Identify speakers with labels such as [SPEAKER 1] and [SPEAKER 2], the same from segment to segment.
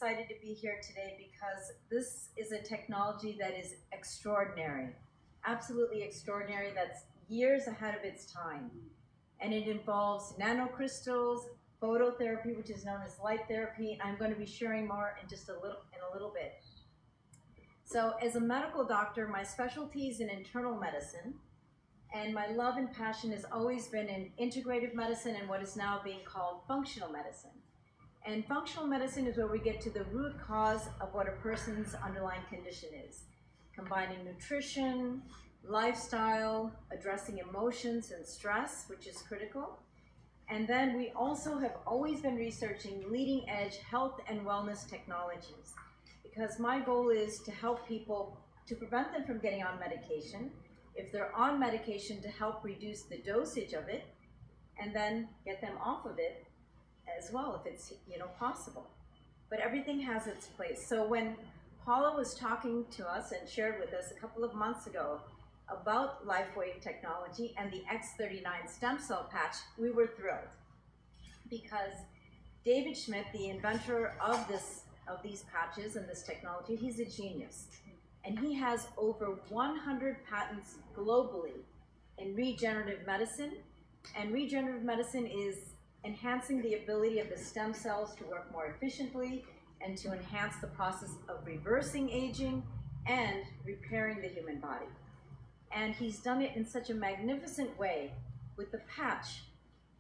[SPEAKER 1] Excited to be here today because this is a technology that is extraordinary, absolutely extraordinary, that's years ahead of its time. And it involves nanocrystals, phototherapy, which is known as light therapy. I'm going to be sharing more in just a little bit. So as a medical doctor, my specialty is in internal medicine, and my love and passion has always been in integrative medicine and what is now being called functional medicine. And functional medicine is where we get to the root cause of what a person's underlying condition is, combining nutrition, lifestyle, addressing emotions and stress, which is critical. And then we also have always been researching leading edge health and wellness technologies, because my goal is to help people, to prevent them from getting on medication, if they're on medication, to help reduce the dosage of it, and then get them off of it as well, if it's possible. But everything has its place. So when Paula was talking to us and shared with us a couple of months ago about LifeWave technology and the X39 stem cell patch, we were thrilled, because David Schmidt, the inventor of these patches and this technology, he's a genius, and he has over 100 patents globally in regenerative medicine. And regenerative medicine is enhancing the ability of the stem cells to work more efficiently and to enhance the process of reversing aging and repairing the human body. And he's done it in such a magnificent way with the patch,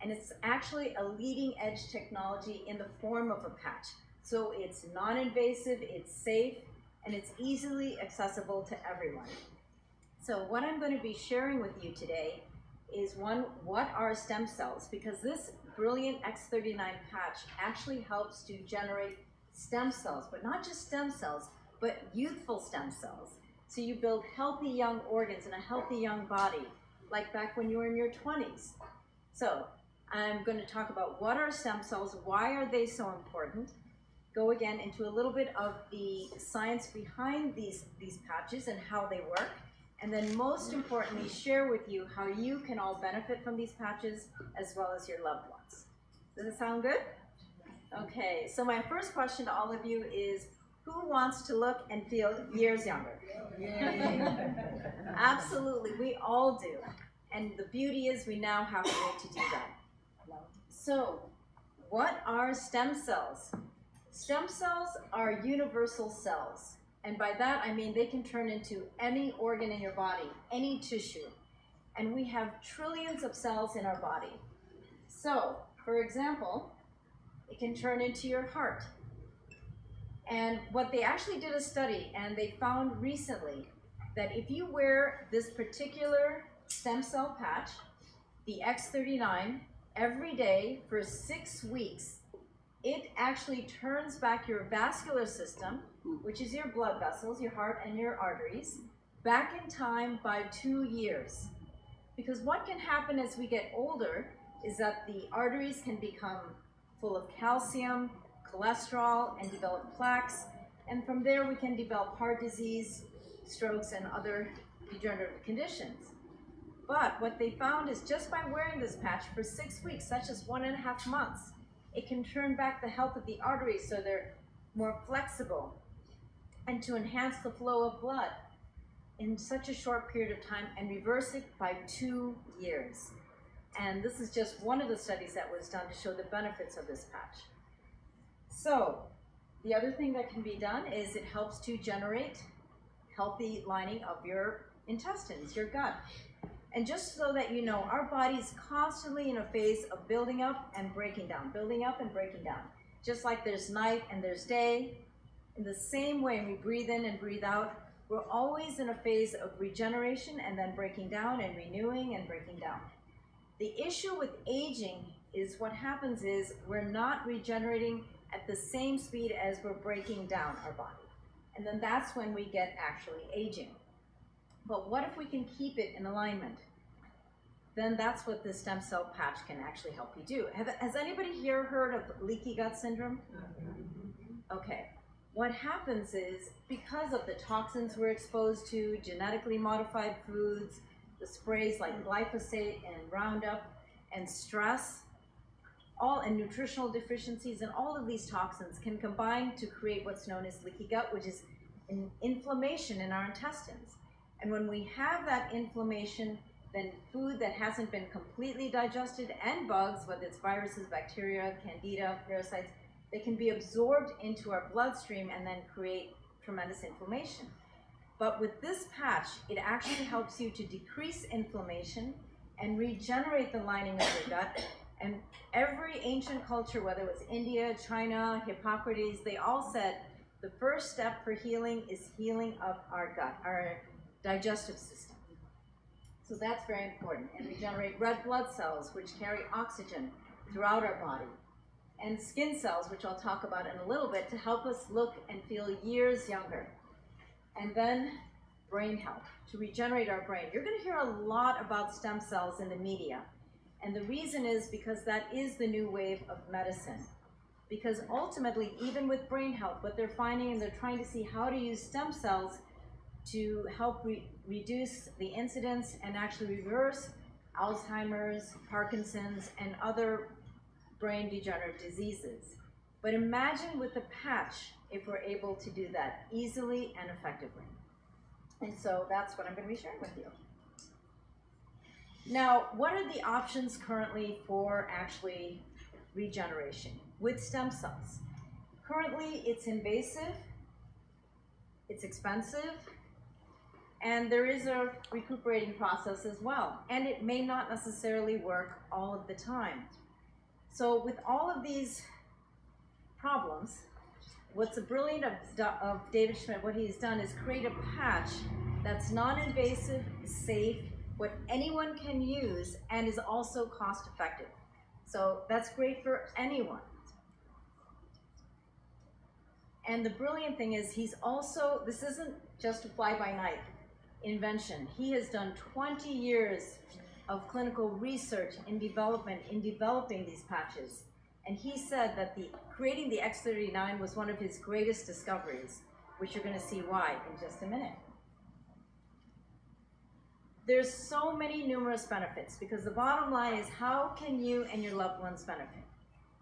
[SPEAKER 1] and it's actually a leading edge technology in the form of a patch. So it's non-invasive, it's safe, and it's easily accessible to everyone. So what I'm going to be sharing with you today is, one, what are stem cells? Because this brilliant X39 patch actually helps to generate stem cells, but not just stem cells, but youthful stem cells. So you build healthy young organs and a healthy young body, like back when you were in your 20s. So I'm going to talk about what are stem cells, why are they so important, go again into a little bit of the science behind these patches and how they work, and then most importantly, share with you how you can all benefit from these patches as well as your loved ones. Does it sound good? Okay, so my first question to all of you is, who wants to look and feel years younger? Absolutely, we all do. And the beauty is we now have a way to do that. So, what are stem cells? Stem cells are universal cells. And by that, I mean they can turn into any organ in your body, any tissue. And we have trillions of cells in our body. So, for example, it can turn into your heart. And what they actually did a study, and they found recently that if you wear this particular stem cell patch, the X39, every day for 6 weeks, it actually turns back your vascular system, which is your blood vessels, your heart and your arteries, back in time by 2 years. Because what can happen as we get older is that the arteries can become full of calcium, cholesterol, and develop plaques, and from there we can develop heart disease, strokes, and other degenerative conditions. But what they found is just by wearing this patch for 6 weeks, such as 1.5 months, it can turn back the health of the arteries so they're more flexible, and to enhance the flow of blood in such a short period of time and reverse it by 2 years. And this is just one of the studies that was done to show the benefits of this patch. So the other thing that can be done is it helps to generate healthy lining of your intestines, your gut. And just so that you know, our body's constantly in a phase of building up and breaking down, building up and breaking down. Just like there's night and there's day, in the same way we breathe in and breathe out, we're always in a phase of regeneration and then breaking down and renewing and breaking down. The issue with aging is what happens is we're not regenerating at the same speed as we're breaking down our body. And then that's when we get actually aging. But what if we can keep it in alignment? Then that's what the stem cell patch can actually help you do. Has anybody here heard of leaky gut syndrome? Okay. What happens is, because of the toxins we're exposed to, genetically modified foods, the sprays like glyphosate and Roundup, and stress, and nutritional deficiencies, and all of these toxins can combine to create what's known as leaky gut, which is an inflammation in our intestines. And when we have that inflammation, then food that hasn't been completely digested and bugs, whether it's viruses, bacteria, candida, parasites, they can be absorbed into our bloodstream and then create tremendous inflammation. But with this patch, it actually helps you to decrease inflammation and regenerate the lining of your gut. And every ancient culture, whether it was India, China, Hippocrates, they all said the first step for healing is healing of our gut, our digestive system. So that's very important. And regenerate red blood cells, which carry oxygen throughout our body. And skin cells, which I'll talk about in a little bit, to help us look and feel years younger. And then brain health, to regenerate our brain. You're going to hear a lot about stem cells in the media. And the reason is because that is the new wave of medicine. Because ultimately, even with brain health, what they're finding, and they're trying to see how to use stem cells to help reduce the incidence and actually reverse Alzheimer's, Parkinson's, and other brain degenerative diseases. But imagine with the patch if we're able to do that easily and effectively. And so that's what I'm going to be sharing with you. Now, what are the options currently for actually regeneration with stem cells? Currently, it's invasive, it's expensive, and there is a recuperating process as well. And it may not necessarily work all of the time. So with all of these problems, what's the brilliant of David Schmidt, what he's done is create a patch that's non-invasive, safe, what anyone can use, and is also cost-effective. So that's great for anyone. And the brilliant thing is he's also, this isn't just a fly-by-night invention. He has done 20 years of clinical research and development in developing these patches. And he said that creating the X39 was one of his greatest discoveries, which you're going to see why in just a minute. There's so many numerous benefits, because the bottom line is, how can you and your loved ones benefit?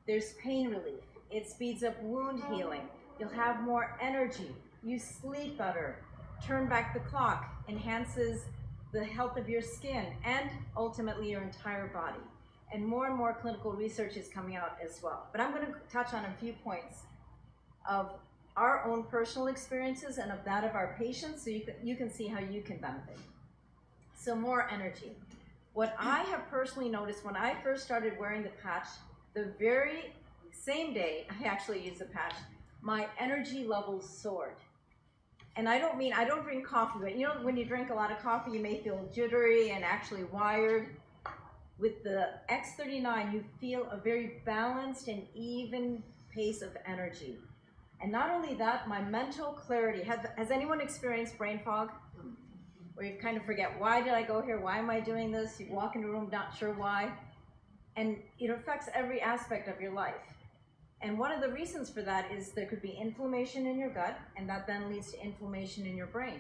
[SPEAKER 1] There's pain relief. It speeds up wound healing. You'll have more energy. You sleep better. Turn back the clock. Enhances the health of your skin and ultimately your entire body. And more clinical research is coming out as well. But I'm going to touch on a few points of our own personal experiences and of that of our patients, so you can see how you can benefit. So more energy. What I have personally noticed when I first started wearing the patch, the very same day I actually used the patch, my energy levels soared. And I don't drink coffee, but you know, when you drink a lot of coffee, you may feel jittery and actually wired. With the X39, you feel a very balanced and even pace of energy. And not only that, my mental clarity. Has anyone experienced brain fog? Where you kind of forget, why did I go here? Why am I doing this? You walk into a room not sure why. And it affects every aspect of your life. And one of the reasons for that is there could be inflammation in your gut, and that then leads to inflammation in your brain.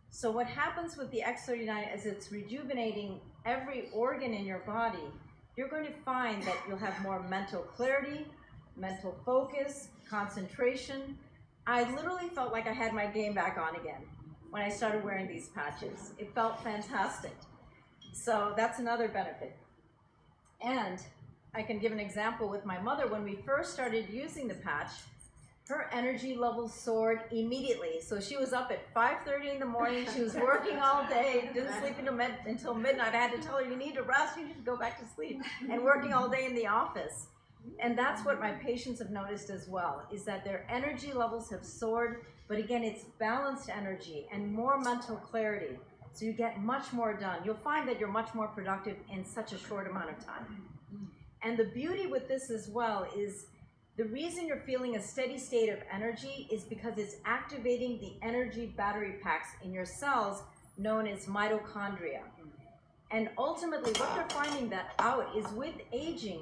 [SPEAKER 1] So what happens with the X39 is it's rejuvenating every organ in your body. You're going to find that you'll have more mental clarity, mental focus, concentration. I literally felt like I had my game back on again when I started wearing these patches. It felt fantastic. So that's another benefit. And I can give an example with my mother. When we first started using the patch, her energy levels soared immediately. So she was up at 5:30 in the morning. She was working all day, didn't sleep until midnight. I had to tell her, you need to rest, you need to go back to sleep. And working all day in the office. And that's what my patients have noticed as well, is that their energy levels have soared. But again, it's balanced energy and more mental clarity. So you get much more done. You'll find that you're much more productive in such a short amount of time. And the beauty with this as well is the reason you're feeling a steady state of energy is because it's activating the energy battery packs in your cells known as mitochondria. And ultimately what they're finding that out is with aging,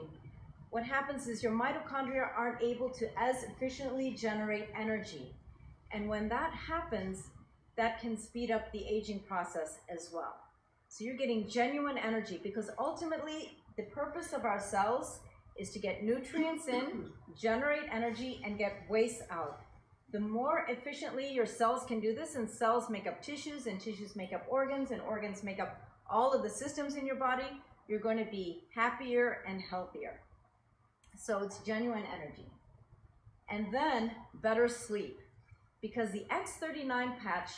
[SPEAKER 1] what happens is your mitochondria aren't able to as efficiently generate energy. And when that happens, that can speed up the aging process as well. So you're getting genuine energy, because ultimately the purpose of our cells is to get nutrients in, generate energy, and get waste out. The more efficiently your cells can do this, and cells make up tissues, and tissues make up organs, and organs make up all of the systems in your body, you're going to be happier and healthier. So it's genuine energy. And then better sleep, because the X39 patch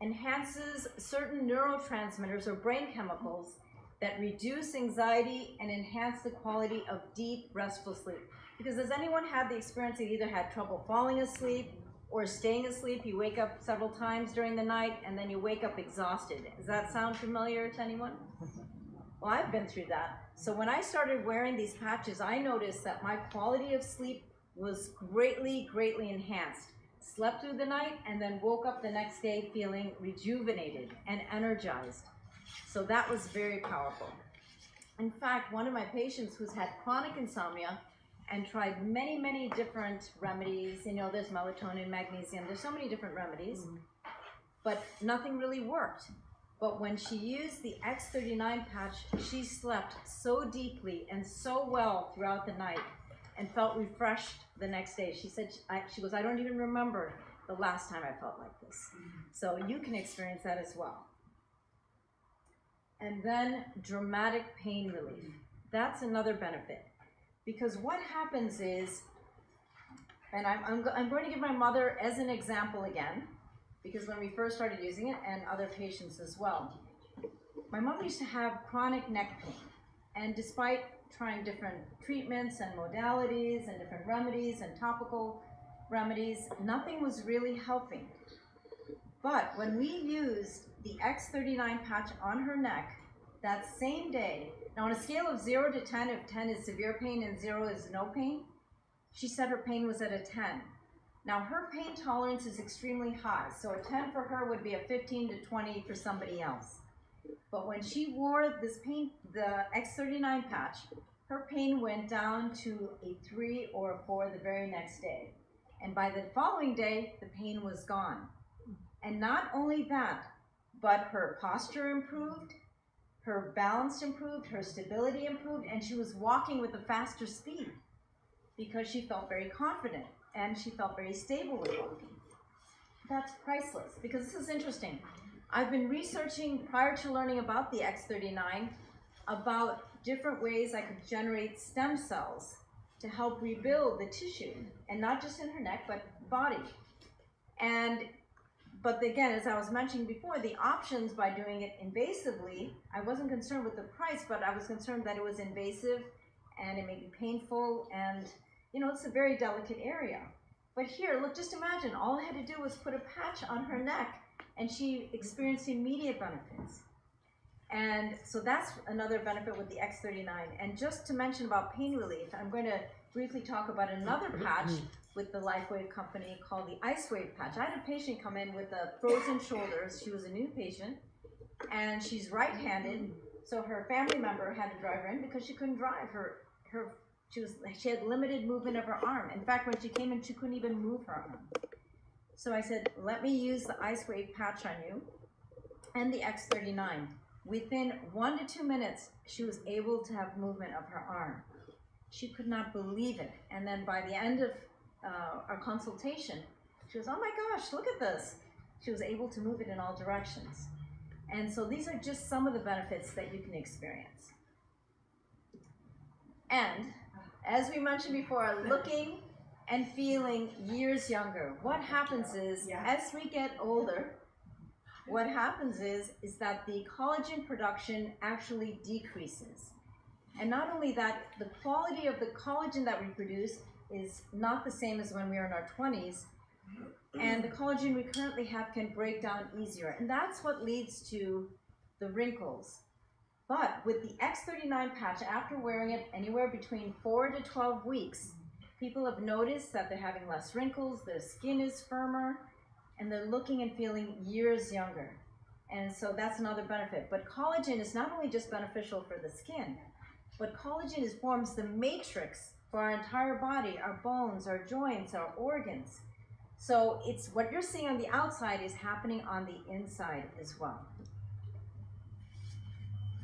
[SPEAKER 1] enhances certain neurotransmitters or brain chemicals that reduce anxiety and enhance the quality of deep, restful sleep. Because has anyone had the experience that either had trouble falling asleep or staying asleep? You wake up several times during the night and then you wake up exhausted. Does that sound familiar to anyone? Well, I've been through that. So when I started wearing these patches, I noticed that my quality of sleep was greatly, greatly enhanced. Slept through the night and then woke up the next day feeling rejuvenated and energized. So that was very powerful. In fact, one of my patients who's had chronic insomnia and tried many, many different remedies, you know, there's melatonin, magnesium, there's so many different remedies, but nothing really worked. But when she used the X39 patch, she slept so deeply and so well throughout the night and felt refreshed the next day. She said, she goes, I don't even remember the last time I felt like this. So you can experience that as well. And then dramatic pain relief. That's another benefit. Because what happens is, and I'm going to give my mother as an example again, because when we first started using it, and other patients as well, my mother used to have chronic neck pain. And despite trying different treatments and modalities and different remedies and topical remedies, nothing was really helping. But when we used the X39 patch on her neck that same day, now on a scale of 0 to 10, if 10 is severe pain and 0 is no pain, she said her pain was at a 10. Now her pain tolerance is extremely high, so a 10 for her would be a 15 to 20 for somebody else. But when she wore this the X39 patch, her pain went down to a 3 or a 4 the very next day. And by the following day, the pain was gone. And not only that, but her posture improved, her balance improved, her stability improved, and she was walking with a faster speed because she felt very confident and she felt very stable with walking. That's priceless, because this is interesting. I've been researching prior to learning about the X39 about different ways I could generate stem cells to help rebuild the tissue, and not just in her neck, but body. But again, as I was mentioning before, the options by doing it invasively, I wasn't concerned with the price, but I was concerned that it was invasive and it may be painful, and you know, it's a very delicate area. But here, look, just imagine, all I had to do was put a patch on her neck and she experienced immediate benefits. And so that's another benefit with the X39. And just to mention about pain relief, I'm going to briefly talk about another patch with the LifeWave company called the IceWave patch. I had a patient come in with frozen shoulders. She was a new patient, and she's right-handed, so her family member had to drive her in because she couldn't drive. She had limited movement of her arm. In fact, when she came in, she couldn't even move her arm. So I said, let me use the IceWave patch on you and the X39. Within 1 to 2 minutes, she was able to have movement of her arm. She could not believe it. And then by the end of our consultation, she was, oh my gosh, look at this. She was able to move it in all directions. And so these are just some of the benefits that you can experience. And as we mentioned before, looking and feeling years younger. What happens is, as we get older, what happens is that the collagen production actually decreases. And not only that, the quality of the collagen that we produce is not the same as when we are in our 20s. And the collagen we currently have can break down easier. And that's what leads to the wrinkles. But with the X39 patch, after wearing it anywhere between 4 to 12 weeks, people have noticed that they're having less wrinkles, their skin is firmer, and they're looking and feeling years younger. And so that's another benefit. But collagen is not only just beneficial for the skin, but collagen forms the matrix for our entire body, our bones, our joints, our organs. So it's what you're seeing on the outside is happening on the inside as well.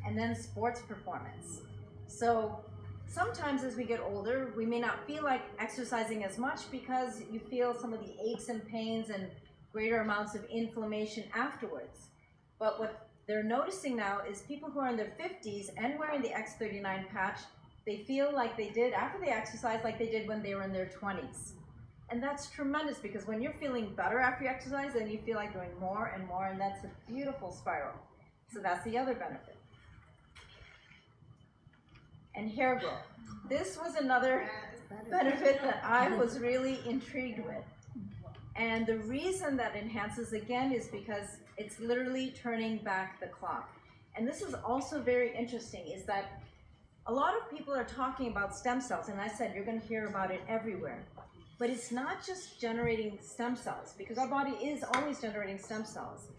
[SPEAKER 1] And then sports performance. So sometimes as we get older, we may not feel like exercising as much because you feel some of the aches and pains and greater amounts of inflammation afterwards. But what they're noticing now is people who are in their 50s and wearing the X39 patch, they feel like they did after they exercise like they did when they were in their 20s. And that's tremendous, because when you're feeling better after you exercise, then you feel like doing more and more, and that's a beautiful spiral. So that's the other benefit. And hair growth. This was another benefit that I was really intrigued with. And the reason that enhances again is because it's literally turning back the clock. And this is also very interesting, is that a lot of people are talking about stem cells, and I said you're going to hear about it everywhere. But it's not just generating stem cells, because our body is always generating stem cells.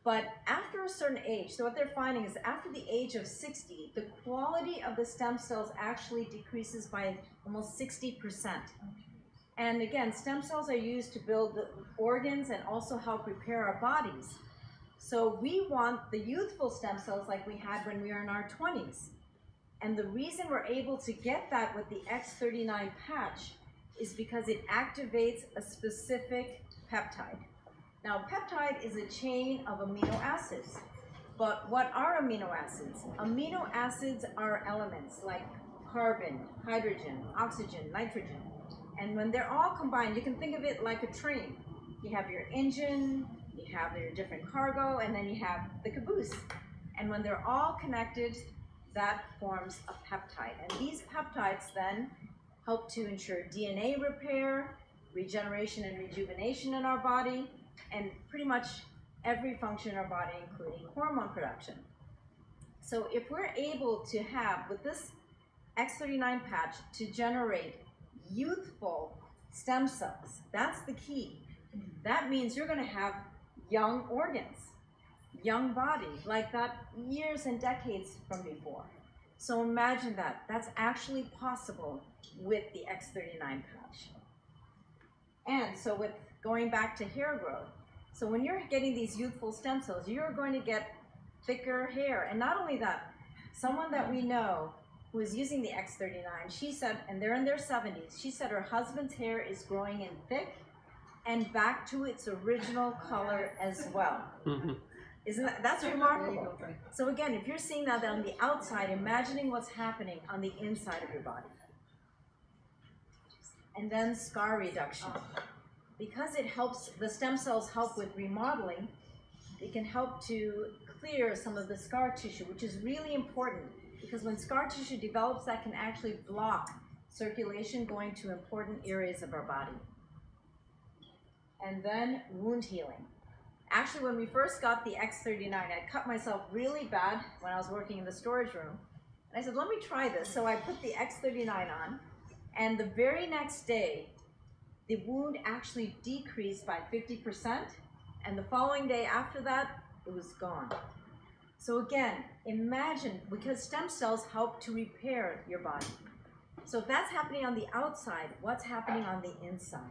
[SPEAKER 1] But after a certain age, so what they're finding is after the age of 60, the quality of the stem cells actually decreases by almost 60%. And again, stem cells are used to build the organs and also help repair our bodies. So we want the youthful stem cells like we had when we were in our 20s. And the reason we're able to get that with the X39 patch is because it activates a specific peptide. Now, peptide is a chain of amino acids. But what are amino acids? Amino acids are elements like carbon, hydrogen, oxygen, nitrogen. And when they're all combined, you can think of it like a train. You have your engine, you have your different cargo, and then you have the caboose. And when they're all connected, that forms a peptide. And these peptides then help to ensure DNA repair, regeneration and rejuvenation in our body, and pretty much every function in our body, including hormone production. So if we're able to have, with this X39 patch, to generate youthful stem cells, that's the key. That means you're going to have young organs, young body, like that years and decades from before. So imagine that. That's actually possible with the X39 patch. And so with going back to hair growth, so when you're getting these youthful stem cells, you're going to get thicker hair. And not only that, someone that we know who is using the X39, she said, and they're in their 70s, she said her husband's hair is growing in thick and back to its original color as well. Isn't that's remarkable? So again, if you're seeing that on the outside, imagining what's happening on the inside of your body. And then scar reduction. Because it helps, the stem cells help with remodeling, it can help to clear some of the scar tissue, which is really important, because when scar tissue develops, that can actually block circulation going to important areas of our body. And then wound healing. Actually, when we first got the X39, I cut myself really bad when I was working in the storage room. And I said, let me try this. So I put the X39 on, and the very next day, the wound actually decreased by 50%, and the following day after that, it was gone. So again, imagine, because stem cells help to repair your body. So if that's happening on the outside, what's happening on the inside?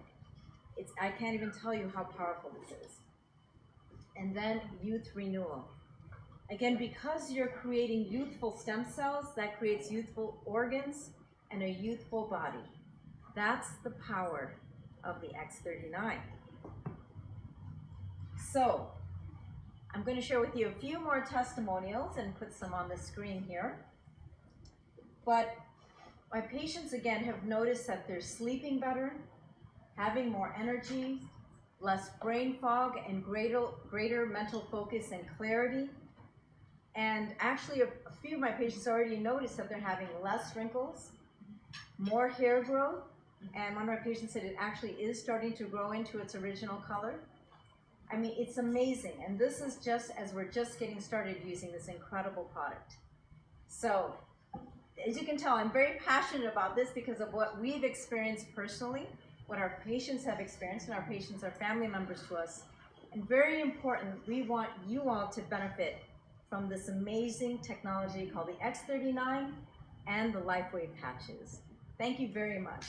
[SPEAKER 1] I can't even tell you how powerful this is. And then youth renewal. Again, because you're creating youthful stem cells, that creates youthful organs and a youthful body. That's the power of the X39. So, I'm going to share with you a few more testimonials and put some on the screen here. But my patients, again, have noticed that they're sleeping better, having more energy, less brain fog, and greater mental focus and clarity. And actually, a few of my patients already noticed that they're having less wrinkles, more hair growth, and one of my patients said it actually is starting to grow into its original color. I mean, it's amazing, and this is just as we're just getting started using this incredible product. So, as you can tell, I'm very passionate about this because of what we've experienced personally, what our patients have experienced, and our patients are family members to us. And very important, we want you all to benefit from this amazing technology called the X39 and the LifeWave patches. Thank you very much.